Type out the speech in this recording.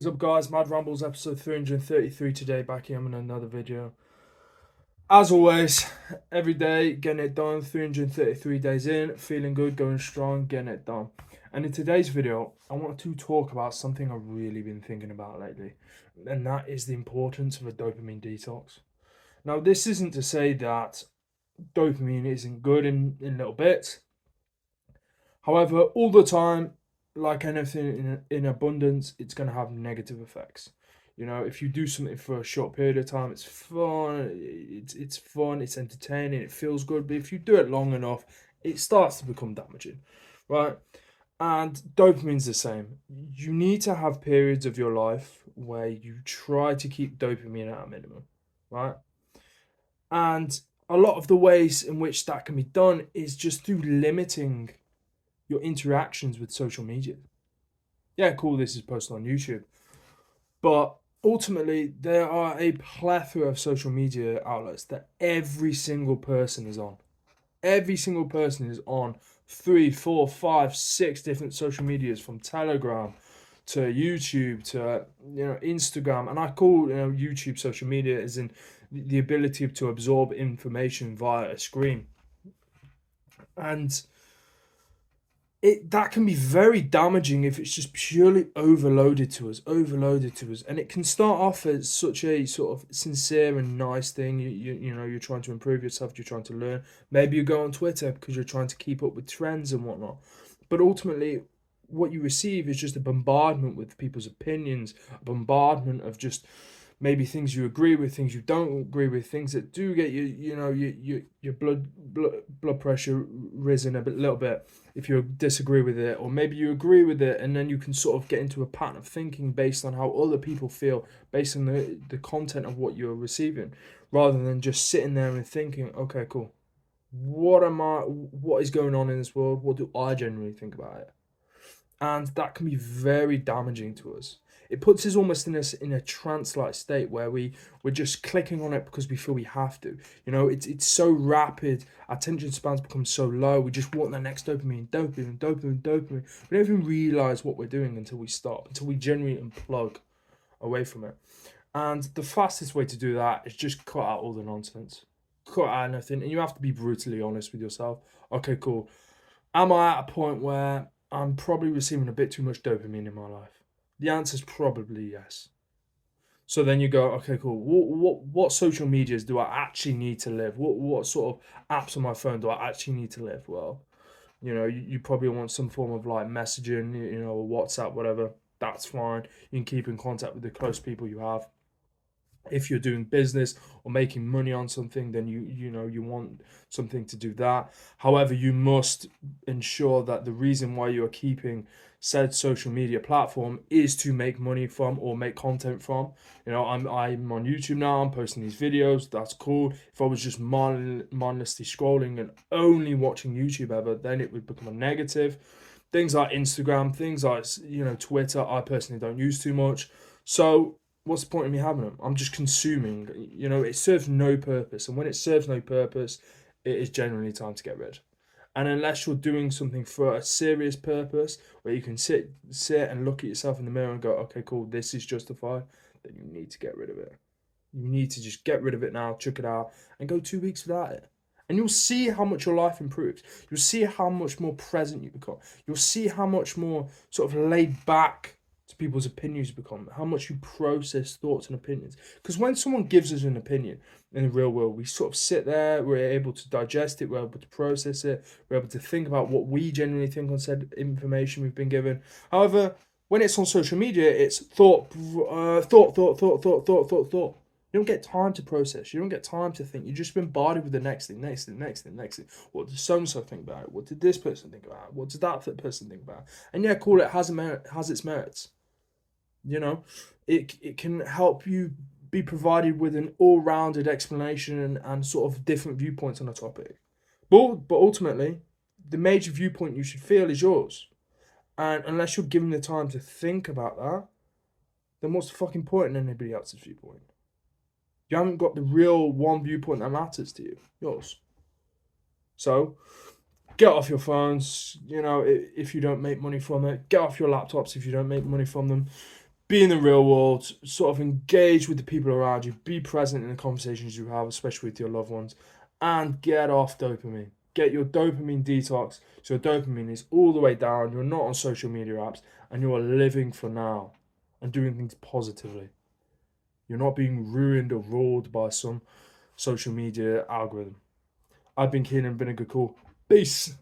What's up, guys? Mad Rambles episode 333 today, back here on another video. As always, every day, getting it done, 333 days in, feeling good, going strong, getting it done. And in today's video, I want to talk about something I've really been thinking about lately, and that is the importance of a dopamine detox. Now, this isn't to say that dopamine isn't good in little bits. However, all the time, like anything in abundance, it's going to have negative effects. You know, if you do something for a short period of time, it's fun, it's fun, it's entertaining, it feels good. But if you do it long enough, it starts to become damaging, right? And dopamine's the same. You need to have periods of your life where you try to keep dopamine at a minimum, right? And a lot of the ways in which that can be done is just through limiting your interactions with social media. Yeah, cool, this is posted on YouTube. But ultimately, there are a plethora of social media outlets that every single person is on. Every single person is on 3, 4, 5, 6 different social medias, from Telegram to YouTube to Instagram. And I call YouTube social media as in the ability to absorb information via a screen. And that can be very damaging if it's just purely overloaded to us, and it can start off as such a sort of sincere and nice thing. You're trying to improve yourself, you're trying to learn. Maybe you go on Twitter because you're trying to keep up with trends and whatnot, but ultimately, what you receive is just a bombardment with people's opinions, a bombardment of just maybe things you agree with, things you don't agree with, things that do get your blood pressure risen a little bit if you disagree with it, or maybe you agree with it, and then you can sort of get into a pattern of thinking based on how other people feel, based on the content of what you're receiving, rather than just sitting there and thinking, okay, cool, what is going on in this world? What do I generally think about it? And that can be very damaging to us. It puts us almost in a trance-like state where we're just clicking on it because we feel we have to. It's so rapid. Our attention spans become so low. We just want the next dopamine. We don't even realize what we're doing until we stop, until we genuinely unplug away from it. And the fastest way to do that is just cut out all the nonsense, cut out anything, and you have to be brutally honest with yourself. Okay, cool. Am I at a point where I'm probably receiving a bit too much dopamine in my life? The answer is probably yes. So then you go, okay, cool. What social medias do I actually need to live? What sort of apps on my phone do I actually need to live? Well, you probably want some form of like messaging, or WhatsApp, whatever. That's fine. You can keep in contact with the close people you have. If you're doing business or making money on something, then you want something to do that. However, you must ensure that the reason why you're keeping said social media platform is to make money from or make content from. I'm on YouTube now, I'm posting these videos, that's cool. If I was just mindlessly scrolling and only watching YouTube ever, then it would become a negative. Things like Instagram, things like Twitter, I personally don't use too much. So what's the point of me having them? I'm just consuming. It serves no purpose, and when it serves no purpose, it is generally time to get rid. And unless you're doing something for a serious purpose, where you can sit and look at yourself in the mirror and go, okay, cool, this is justified, then you need to get rid of it. You need to just get rid of it now, chuck it out, and go 2 weeks without it. And you'll see how much your life improves. You'll see how much more present you become. You'll see how much more sort of laid back to people's opinions become, how much you process thoughts and opinions. Because when someone gives us an opinion in the real world, we sort of sit there, we're able to digest it, we're able to process it, we're able to think about what we genuinely think on said information we've been given. However, when it's on social media, it's thought. You don't get time to process. You don't get time to think. You're just bombarded with the next thing. What does so and so think about it? What did this person think about it? What did that person think about it? And yeah, cool. It has its merits. It can help you be provided with an all-rounded explanation and sort of different viewpoints on a topic. But ultimately, the major viewpoint you should feel is yours. And unless you're given the time to think about that, then what's the fucking point in anybody else's viewpoint? You haven't got the real one viewpoint that matters to you, yours. So get off your phones, if you don't make money from it. Get off your laptops if you don't make money from them. be in the real world, sort of engage with the people around you, be present in the conversations you have, especially with your loved ones, and get off dopamine. Get your dopamine detox so your dopamine is all the way down, you're not on social media apps, and you are living for now and doing things positively. You're not being ruined or ruled by some social media algorithm. I've been Keenan, been a good call. Peace.